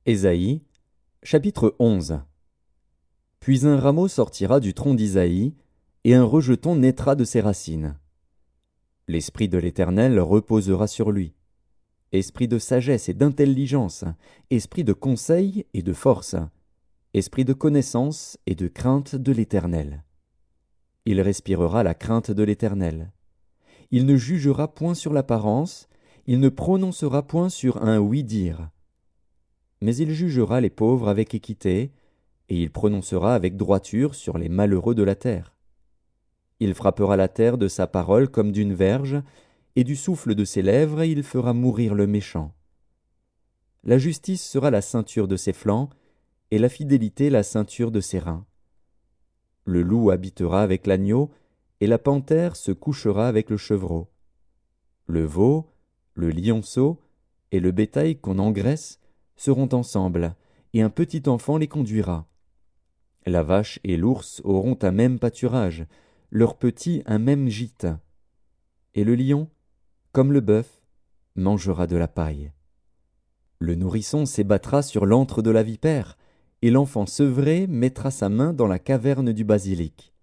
Ésaïe, chapitre 11. Puis un rameau sortira du tronc d'Isaïe, et un rejeton naîtra de ses racines. L'Esprit de l'Éternel reposera sur lui. Esprit de sagesse et d'intelligence, esprit de conseil et de force, esprit de connaissance et de crainte de l'Éternel. Il respirera la crainte de l'Éternel. Il ne jugera point sur l'apparence, il ne prononcera point sur un oui-dire. Mais il jugera les pauvres avec équité, et il prononcera avec droiture sur les malheureux de la terre. Il frappera la terre de sa parole comme d'une verge, et du souffle de ses lèvres il fera mourir le méchant. La justice sera la ceinture de ses flancs, et la fidélité la ceinture de ses reins. Le loup habitera avec l'agneau, et la panthère se couchera avec le chevreau. Le veau, le lionceau, et le bétail qu'on engraisse seront ensemble, et un petit enfant les conduira. La vache et l'ours auront un même pâturage, leurs petits un même gîte. Et le lion, comme le bœuf, mangera de la paille. Le nourrisson s'ébattra sur l'antre de la vipère, et l'enfant sevré mettra sa main dans la caverne du basilic.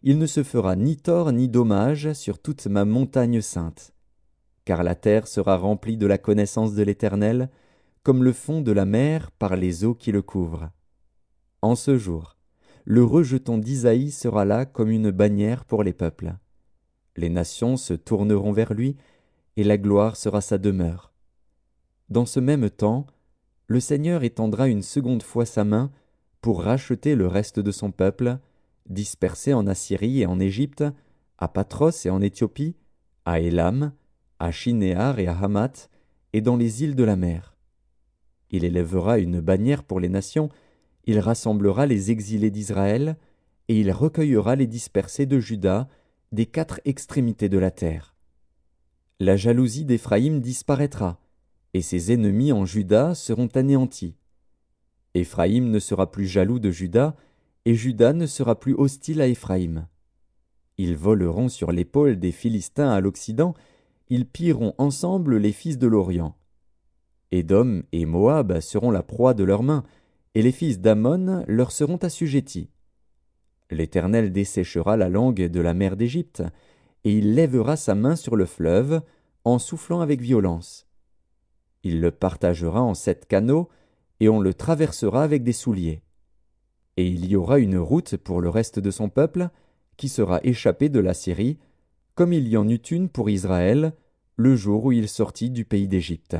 Il ne se fera ni tort ni dommage sur toute ma montagne sainte, car la terre sera remplie de la connaissance de l'Éternel, comme le fond de la mer par les eaux qui le couvrent. En ce jour, le rejeton d'Isaïe sera là comme une bannière pour les peuples. Les nations se tourneront vers lui, et la gloire sera sa demeure. Dans ce même temps, le Seigneur étendra une seconde fois sa main pour racheter le reste de son peuple, dispersé en Assyrie et en Égypte, à Patros et en Éthiopie, à Élam, à Shinéar et à Hamath, et dans les îles de la mer. Il élèvera une bannière pour les nations, il rassemblera les exilés d'Israël, et il recueillera les dispersés de Juda des 4 extrémités de la terre. La jalousie d'Éphraïm disparaîtra, et ses ennemis en Juda seront anéantis. Éphraïm ne sera plus jaloux de Juda, et Juda ne sera plus hostile à Éphraïm. Ils voleront sur l'épaule des Philistins à l'Occident, ils pilleront ensemble les fils de l'Orient. Édom et Moab seront la proie de leurs mains, et les fils d'Ammon leur seront assujettis. L'Éternel desséchera la langue de la mer d'Égypte, et il lèvera sa main sur le fleuve, en soufflant avec violence. Il le partagera en 7 canaux, et on le traversera avec des souliers. Et il y aura une route pour le reste de son peuple, qui sera échappé de la Syrie, comme il y en eut une pour Israël, le jour où il sortit du pays d'Égypte.